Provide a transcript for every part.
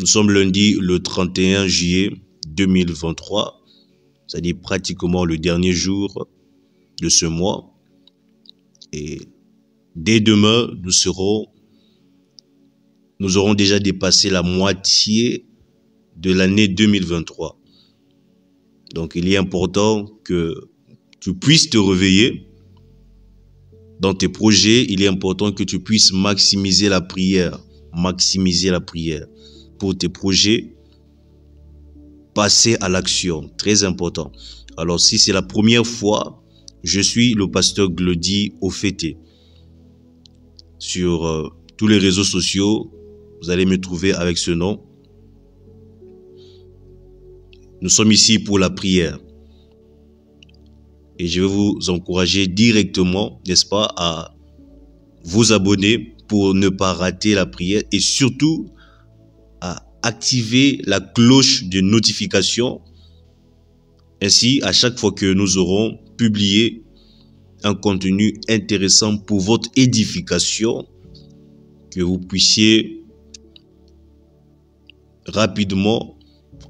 Nous sommes lundi le 31 juillet 2023, c'est-à-dire pratiquement le dernier jour de ce mois. Et dès demain, nous aurons déjà dépassé la moitié de l'année 2023. Donc il est important que tu puisses te réveiller dans tes projets. Il est important que tu puisses maximiser la prière pour tes projets, passer à l'action, très important. Alors si c'est la première fois, je suis le pasteur Glody Ofete. Sur tous les réseaux sociaux, vous allez me trouver avec ce nom. Nous sommes ici pour la prière. Et je vais vous encourager directement, n'est-ce pas, à vous abonner pour ne pas rater la prière et surtout à activer la cloche de notification. Ainsi, à chaque fois que nous aurons publié un contenu intéressant pour votre édification, que vous puissiez rapidement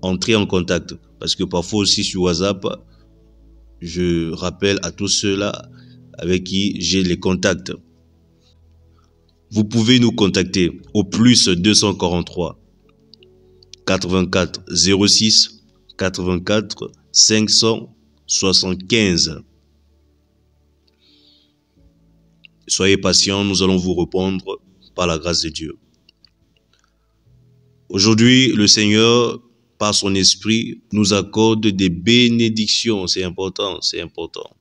entrer en contact. Parce que parfois aussi sur WhatsApp, je rappelle à tous ceux-là avec qui j'ai les contacts. Vous pouvez nous contacter au plus 243 84 06 84 575. Soyez patients, nous allons vous répondre par la grâce de Dieu. Aujourd'hui, le Seigneur, par son esprit, nous accorde des bénédictions. C'est important, c'est important.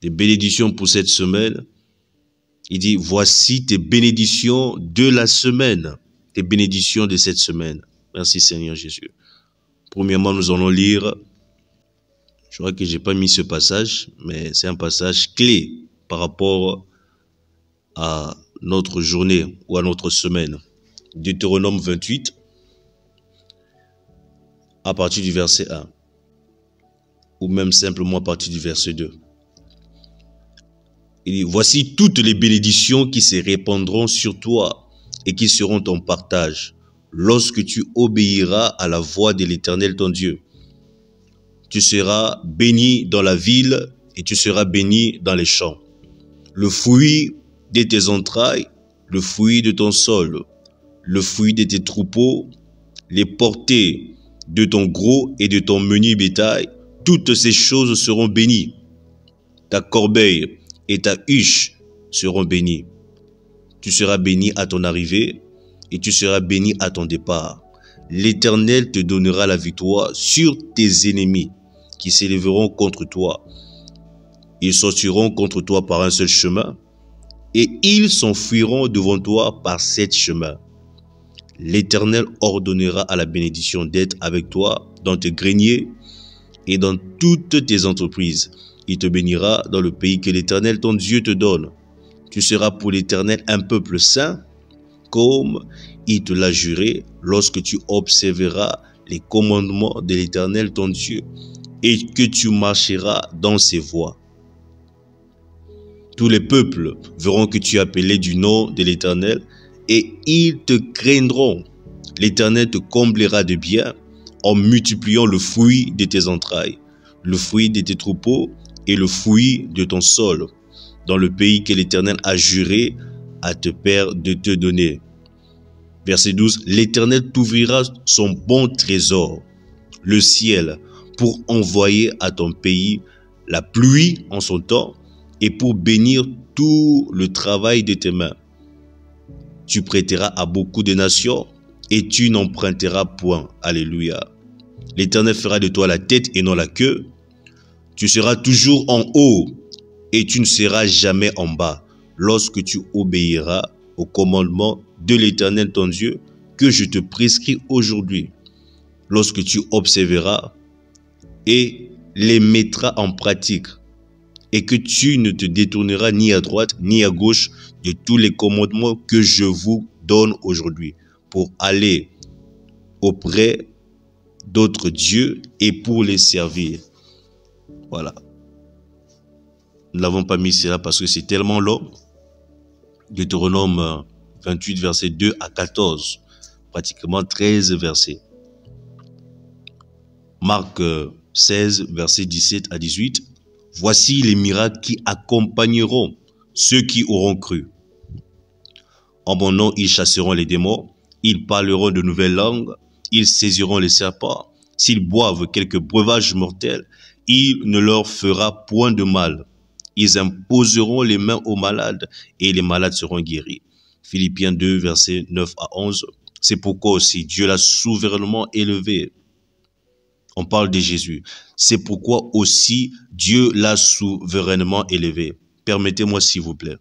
Des bénédictions pour cette semaine. Il dit, voici tes bénédictions de la semaine. Tes bénédictions de cette semaine. Merci Seigneur Jésus. Premièrement, nous allons lire, je crois que j'ai pas mis ce passage, mais c'est un passage clé par rapport à notre journée ou à notre semaine. Deutéronome 28, à partir du verset 1, ou même simplement à partir du verset 2. Il dit, voici toutes les bénédictions qui se répandront sur toi et qui seront ton partage lorsque tu obéiras à la voix de l'Éternel ton Dieu. Tu seras béni dans la ville et tu seras béni dans les champs. Le fruit de tes entrailles, le fruit de ton sol, le fruit de tes troupeaux, les portées de ton gros et de ton menu bétail, toutes ces choses seront bénies. Ta corbeille et ta huche seront bénies. Tu seras béni à ton arrivée et tu seras béni à ton départ. L'Éternel te donnera la victoire sur tes ennemis qui s'élèveront contre toi. Ils sortiront contre toi par un seul chemin et ils s'enfuiront devant toi par 7 chemins. L'Éternel ordonnera à la bénédiction d'être avec toi dans tes greniers et dans toutes tes entreprises. Il te bénira dans le pays que l'Éternel ton Dieu te donne. Tu seras pour l'Éternel un peuple saint, comme il te l'a juré, lorsque tu observeras les commandements de l'Éternel ton Dieu et que tu marcheras dans ses voies. Tous les peuples verront que tu es appelé du nom de l'Éternel et ils te craindront. L'Éternel te comblera de bien en multipliant le fruit de tes entrailles, le fruit de tes troupeaux et le fruit de ton sol, dans le pays que l'Éternel a juré à tes pères de te donner. Verset 12, l'Éternel t'ouvrira son bon trésor, le ciel, pour envoyer à ton pays la pluie en son temps et pour bénir tout le travail de tes mains. Tu prêteras à beaucoup de nations et tu n'emprunteras point. Alléluia. L'Éternel fera de toi la tête et non la queue. Tu seras toujours en haut et tu ne seras jamais en bas lorsque tu obéiras au commandement de l'Éternel ton Dieu que je te prescris aujourd'hui. Lorsque tu observeras et les mettras en pratique et que tu ne te détourneras ni à droite ni à gauche de tous les commandements que je vous donne aujourd'hui pour aller auprès d'autres dieux et pour les servir. Voilà. Nous n'avons pas mis cela parce que c'est tellement long. Deutéronome 28, verset 2 à 14. pratiquement 13 versets. Marc 16, versets 17 à 18. Voici les miracles qui accompagneront ceux qui auront cru. En mon nom, ils chasseront les démons, ils parleront de nouvelles langues, ils saisiront les serpents. S'ils boivent quelques breuvages mortels, il ne leur fera point de mal. Ils imposeront les mains aux malades et les malades seront guéris. Philippiens 2, versets 9 à 11. C'est pourquoi aussi Dieu l'a souverainement élevé. On parle de Jésus. C'est pourquoi aussi Dieu l'a souverainement élevé. Permettez-moi s'il vous plaît.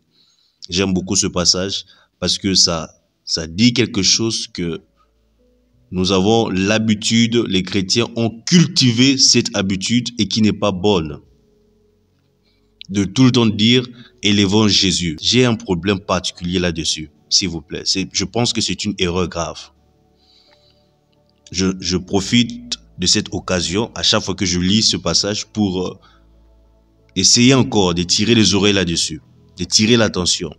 J'aime beaucoup ce passage parce que ça dit quelque chose que nous avons l'habitude, les chrétiens ont cultivé cette habitude et qui n'est pas bonne. De tout le temps dire « élevons Jésus ». J'ai un problème particulier là-dessus, s'il vous plaît. Je pense que c'est une erreur grave. Je profite de cette occasion, à chaque fois que je lis ce passage, pour essayer encore de tirer les oreilles là-dessus, de tirer l'attention.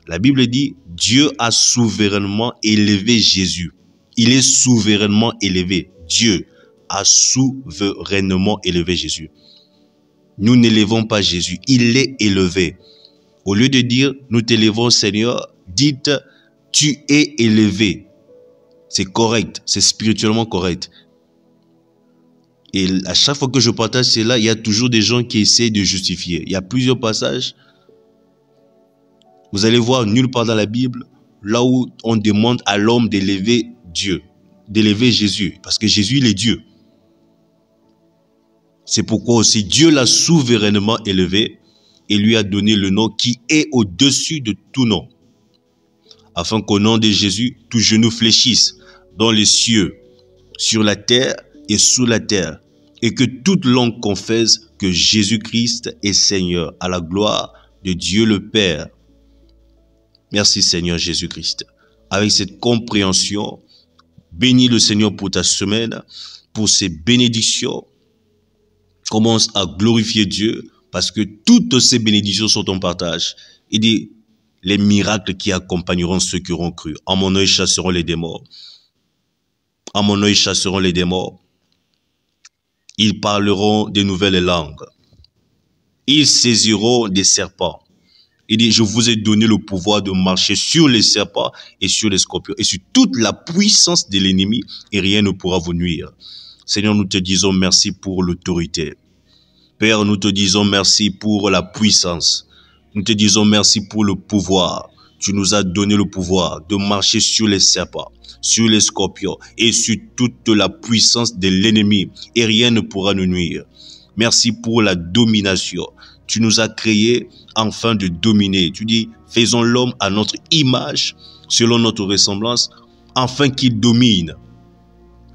La Bible dit « Dieu a souverainement élevé Jésus ». Il est souverainement élevé. Dieu a souverainement élevé Jésus. Nous n'élevons pas Jésus, il est élevé. Au lieu de dire « nous t'élevons Seigneur », dites « tu es élevé ». C'est correct, c'est spirituellement correct. Et à chaque fois que je partage cela, il y a toujours des gens qui essaient de justifier. Il y a plusieurs passages. Vous allez voir nulle part dans la Bible, là où on demande à l'homme d'élever Dieu, d'élever Jésus, parce que Jésus, il est Dieu. C'est pourquoi aussi Dieu l'a souverainement élevé et lui a donné le nom qui est au-dessus de tout nom, afin qu'au nom de Jésus, tout genou fléchisse dans les cieux, sur la terre et sous la terre, et que toute langue confesse que Jésus-Christ est Seigneur, à la gloire de Dieu le Père. Merci Seigneur Jésus-Christ. Avec cette compréhension, bénis le Seigneur pour ta semaine, pour ses bénédictions. Commence à glorifier Dieu parce que toutes ces bénédictions sont ton partage. Il dit, les miracles qui accompagneront ceux qui auront cru. En mon nom, ils chasseront les démons. En mon nom, ils chasseront les démons. Ils parleront de nouvelles langues. Ils saisiront des serpents. Il dit, je vous ai donné le pouvoir de marcher sur les serpents et sur les scorpions et sur toute la puissance de l'ennemi et rien ne pourra vous nuire. Seigneur, nous te disons merci pour l'autorité. Père, nous te disons merci pour la puissance. Nous te disons merci pour le pouvoir. Tu nous as donné le pouvoir de marcher sur les serpents, sur les scorpions et sur toute la puissance de l'ennemi et rien ne pourra nous nuire. Merci pour la domination. Tu nous as créés afin de dominer. Tu dis, faisons l'homme à notre image, selon notre ressemblance, afin qu'il domine.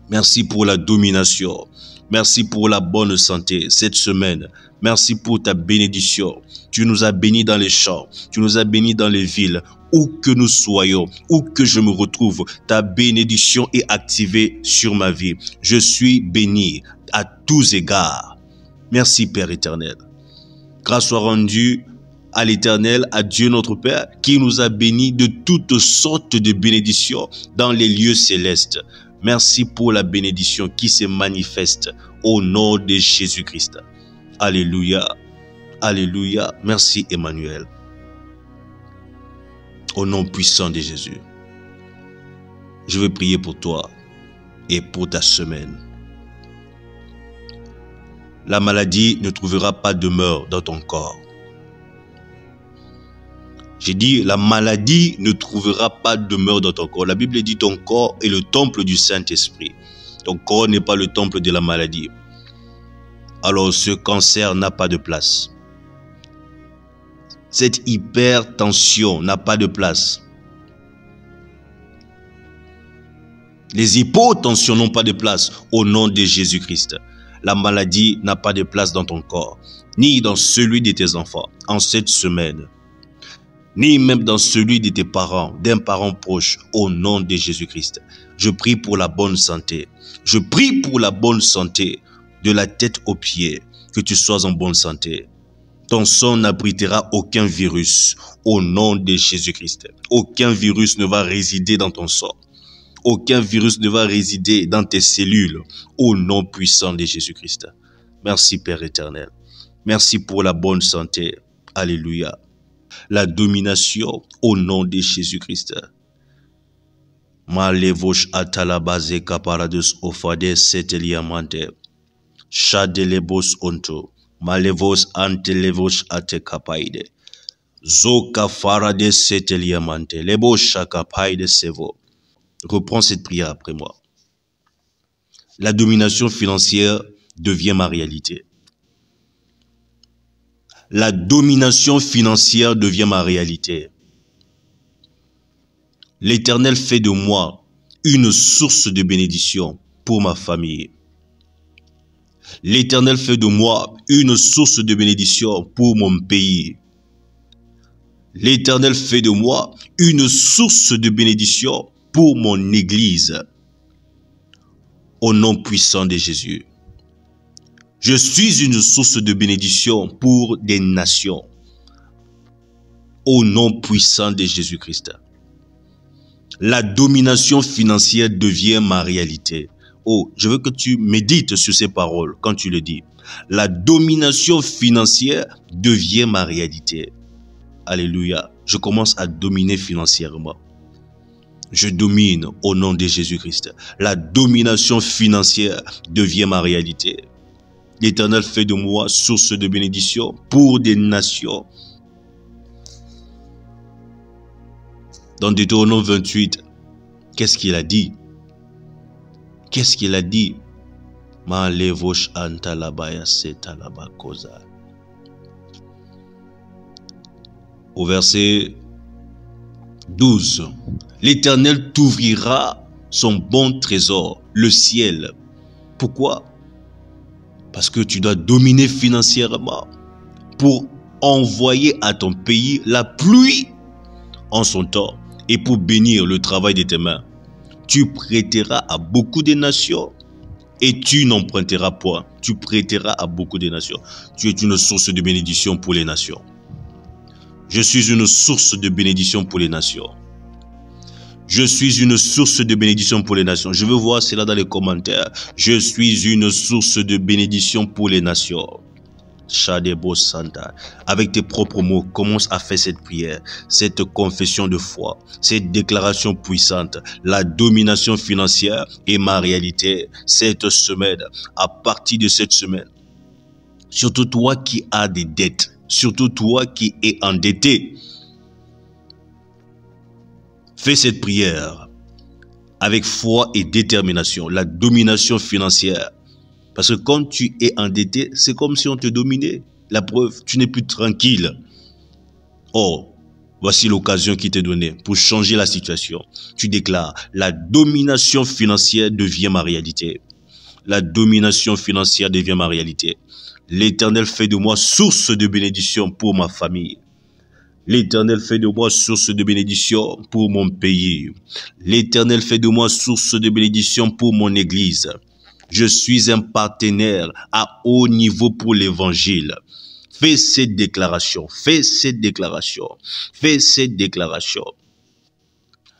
Merci pour la domination. Merci pour la bonne santé cette semaine. Merci pour ta bénédiction. Tu nous as bénis dans les champs. Tu nous as bénis dans les villes. Où que nous soyons, où que je me retrouve, ta bénédiction est activée sur ma vie. Je suis béni à tous égards. Merci Père éternel. Grâce soit rendue à l'Éternel, à Dieu notre Père, qui nous a bénis de toutes sortes de bénédictions dans les lieux célestes. Merci pour la bénédiction qui se manifeste au nom de Jésus-Christ. Alléluia. Alléluia. Merci Emmanuel. Au nom puissant de Jésus. Je veux prier pour toi et pour ta semaine. La maladie ne trouvera pas demeure dans ton corps. J'ai dit, la maladie ne trouvera pas demeure dans ton corps. La Bible dit, ton corps est le temple du Saint-Esprit. Ton corps n'est pas le temple de la maladie. Alors ce cancer n'a pas de place. Cette hypertension n'a pas de place. Les hypotensions n'ont pas de place au nom de Jésus-Christ. La maladie n'a pas de place dans ton corps, ni dans celui de tes enfants en cette semaine, ni même dans celui de tes parents, d'un parent proche, au nom de Jésus-Christ. Je prie pour la bonne santé. Je prie pour la bonne santé, de la tête aux pieds, que tu sois en bonne santé. Ton sang n'abritera aucun virus, au nom de Jésus-Christ. Aucun virus ne va résider dans ton sang. Aucun virus ne va résider dans tes cellules au nom puissant de Jésus-Christ. Merci Père éternel. Merci pour la bonne santé. Alléluia. La domination au nom de Jésus-Christ. Malevosh atalabaze kaparados ofade seteliamante. Shadelebos onto. Malevos antelevos atekapaide. Zoka farade seteliamante. Lebo shakapaide sevo. Reprends cette prière après moi. La domination financière devient ma réalité. La domination financière devient ma réalité. L'Éternel fait de moi une source de bénédiction pour ma famille. L'Éternel fait de moi une source de bénédiction pour mon pays. L'Éternel fait de moi une source de bénédiction pour mon Église. Au nom puissant de Jésus. Je suis une source de bénédiction pour des nations. Au nom puissant de Jésus-Christ. La domination financière devient ma réalité. Oh, je veux que tu médites sur ces paroles quand tu le dis. La domination financière devient ma réalité. Alléluia. Je commence à dominer financièrement. Je domine au nom de Jésus-Christ. La domination financière devient ma réalité. L'Éternel fait de moi source de bénédiction pour des nations. Dans Deutéronome 28, qu'est-ce qu'il a dit? Qu'est-ce qu'il a dit? Au verset 12, l'Éternel t'ouvrira son bon trésor, le ciel. Pourquoi? Parce que tu dois dominer financièrement pour envoyer à ton pays la pluie en son temps et pour bénir le travail de tes mains. Tu prêteras à beaucoup de nations et tu n'emprunteras point. Tu prêteras à beaucoup de nations. Tu es une source de bénédiction pour les nations. Je suis une source de bénédiction pour les nations. Je suis une source de bénédiction pour les nations. Je veux voir cela dans les commentaires. Je suis une source de bénédiction pour les nations. Shadebo Santa. Avec tes propres mots, commence à faire cette prière, cette confession de foi, cette déclaration puissante. La domination financière est ma réalité cette semaine. À partir de cette semaine, surtout toi qui as des dettes, surtout toi qui es endetté, fais cette prière avec foi et détermination. La domination financière. Parce que quand tu es endetté, c'est comme si on te dominait. La preuve, tu n'es plus tranquille. Oh, voici l'occasion qui t'est donnée pour changer la situation. Tu déclares, la domination financière devient ma réalité. La domination financière devient ma réalité. L'Éternel fait de moi source de bénédiction pour ma famille. L'Éternel fait de moi source de bénédiction pour mon pays. L'Éternel fait de moi source de bénédiction pour mon Église. Je suis un partenaire à haut niveau pour l'évangile. Fais cette déclaration, fais cette déclaration, fais cette déclaration.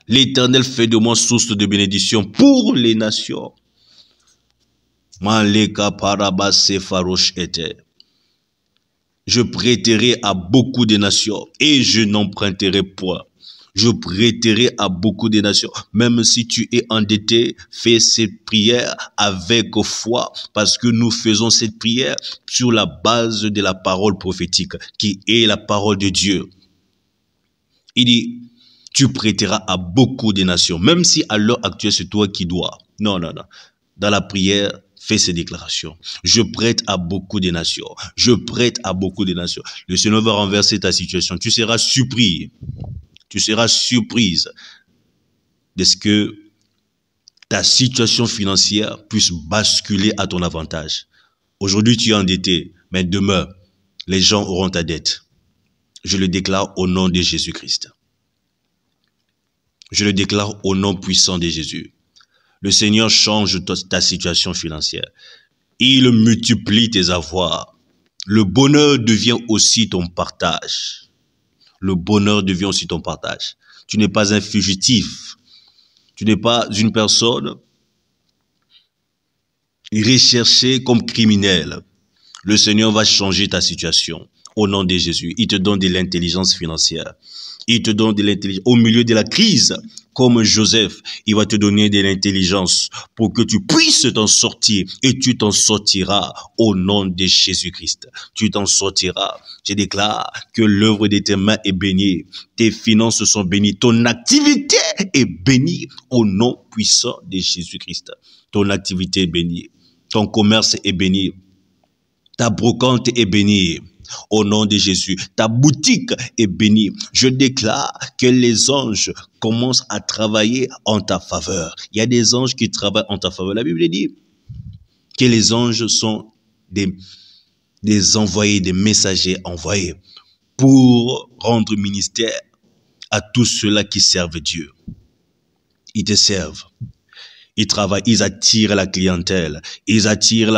L'Éternel fait de moi source de bénédiction pour les nations. Maleka parabase farouche était. Je prêterai à beaucoup de nations et je n'emprunterai point. Je prêterai à beaucoup de nations. Même si tu es endetté, fais cette prière avec foi parce que nous faisons cette prière sur la base de la parole prophétique qui est la parole de Dieu. Il dit, tu prêteras à beaucoup de nations, même si à l'heure actuelle c'est toi qui dois. Non, non, non. Dans la prière, fais ces déclarations. Je prête à beaucoup de nations. Je prête à beaucoup de nations. Le Seigneur va renverser ta situation. Tu seras surpris. Tu seras surprise de ce que ta situation financière puisse basculer à ton avantage. Aujourd'hui, tu es endetté, mais demain, les gens auront ta dette. Je le déclare au nom de Jésus-Christ. Je le déclare au nom puissant de Jésus. Le Seigneur change ta situation financière. Il multiplie tes avoirs. Le bonheur devient aussi ton partage. Le bonheur devient aussi ton partage. Tu n'es pas un fugitif. Tu n'es pas une personne recherchée comme criminel. Le Seigneur va changer ta situation au nom de Jésus. Il te donne de l'intelligence financière. Il te donne de l'intelligence au milieu de la crise. Comme Joseph, il va te donner de l'intelligence pour que tu puisses t'en sortir et tu t'en sortiras au nom de Jésus-Christ. Tu t'en sortiras. Je déclare que l'œuvre de tes mains est bénie. Tes finances sont bénies. Ton activité est bénie au nom puissant de Jésus-Christ. Ton activité est bénie. Ton commerce est béni. Ta brocante est bénie. Au nom de Jésus, ta boutique est bénie. Je déclare que les anges commencent à travailler en ta faveur. Il y a des anges qui travaillent en ta faveur. La Bible dit que les anges sont des envoyés, des messagers envoyés pour rendre ministère à tous ceux-là qui servent Dieu. Ils te servent. Ils travaillent, ils attirent la clientèle, ils attirent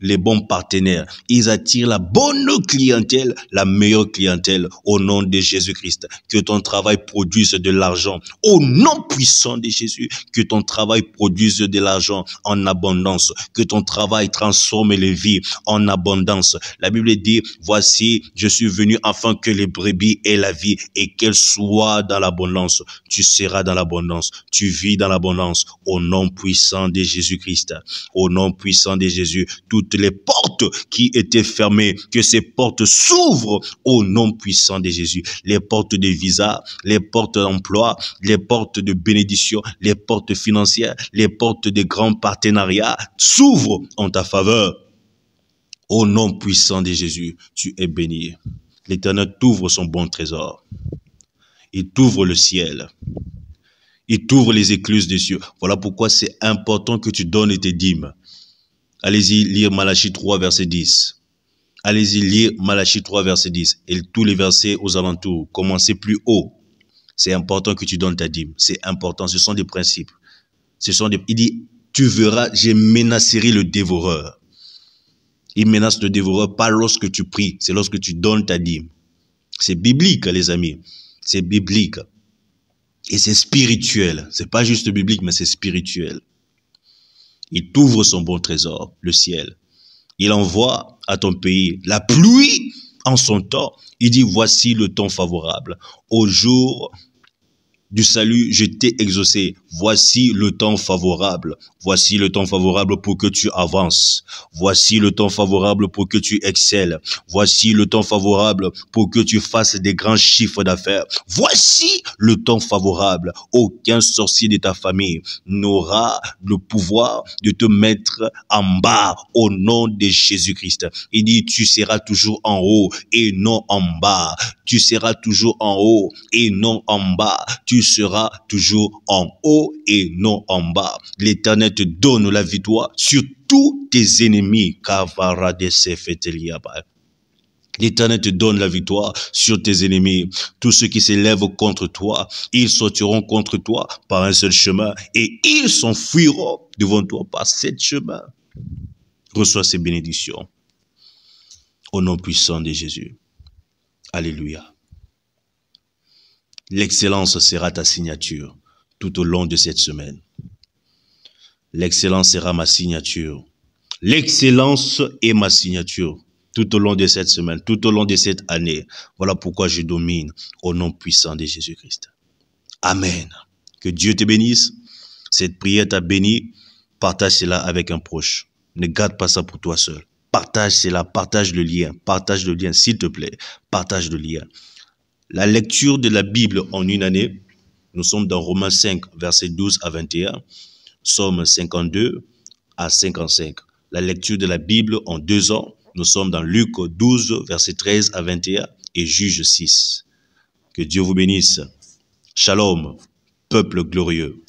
les bons partenaires, ils attirent la bonne clientèle, la meilleure clientèle au nom de Jésus-Christ. Que ton travail produise de l'argent au nom puissant de Jésus. Que ton travail produise de l'argent en abondance. Que ton travail transforme les vies en abondance. La Bible dit, voici, je suis venu afin que les brebis aient la vie et qu'elles soient dans l'abondance. Tu seras dans l'abondance, tu vis dans l'abondance au nom puissant de Jésus-Christ. Au nom puissant de Jésus, toutes les portes qui étaient fermées, que ces portes s'ouvrent au nom puissant de Jésus. Les portes de visa, les portes d'emploi, les portes de bénédiction, les portes financières, les portes de grands partenariats s'ouvrent en ta faveur. Au nom puissant de Jésus, tu es béni. L'Éternel t'ouvre son bon trésor. Il t'ouvre le ciel. Il t'ouvre les écluses des cieux. Voilà pourquoi c'est important que tu donnes tes dîmes. Allez-y lire Malachie 3, verset 10. Allez-y lire Malachie 3, verset 10. Et tous les versets aux alentours. Commencez plus haut. C'est important que tu donnes ta dîme. C'est important. Ce sont des principes. Il dit, tu verras, je menacerai le dévoreur. Il menace le dévoreur pas lorsque tu pries. C'est lorsque tu donnes ta dîme. C'est biblique, les amis. C'est biblique. Et c'est spirituel. C'est pas juste biblique, mais c'est spirituel. Il t'ouvre son bon trésor, le ciel. Il envoie à ton pays la pluie en son temps. Il dit, voici le temps favorable. Au jour du salut, je t'ai exaucé. Voici le temps favorable. Voici le temps favorable pour que tu avances. Voici le temps favorable pour que tu excelles. Voici le temps favorable pour que tu fasses des grands chiffres d'affaires. Voici le temps favorable. Aucun sorcier de ta famille n'aura le pouvoir de te mettre en bas au nom de Jésus-Christ. Il dit, tu seras toujours en haut et non en bas. Tu seras toujours en haut et non en bas. Tu seras toujours en haut et non en bas. L'Éternel te donne la victoire sur tous tes ennemis. L'Éternel te donne la victoire sur tes ennemis. Tous ceux qui s'élèvent contre toi, ils sortiront contre toi par un seul chemin et ils s'enfuiront devant toi par 7 chemins. Reçois ces bénédictions au nom puissant de Jésus. Alléluia. L'excellence sera ta signature tout au long de cette semaine. L'excellence sera ma signature. L'excellence est ma signature tout au long de cette semaine, tout au long de cette année. Voilà pourquoi je domine au nom puissant de Jésus-Christ. Amen. Que Dieu te bénisse. Cette prière t'a béni. Partage cela avec un proche. Ne garde pas ça pour toi seul. Partage cela, partage le lien, s'il te plaît. Partage le lien. La lecture de la Bible en une année, nous sommes dans Romains 5, versets 12 à 21, Psaume 52 à 55. La lecture de la Bible en 2 ans, nous sommes dans Luc 12, versets 13 à 21 et Juge 6. Que Dieu vous bénisse. Shalom, peuple glorieux.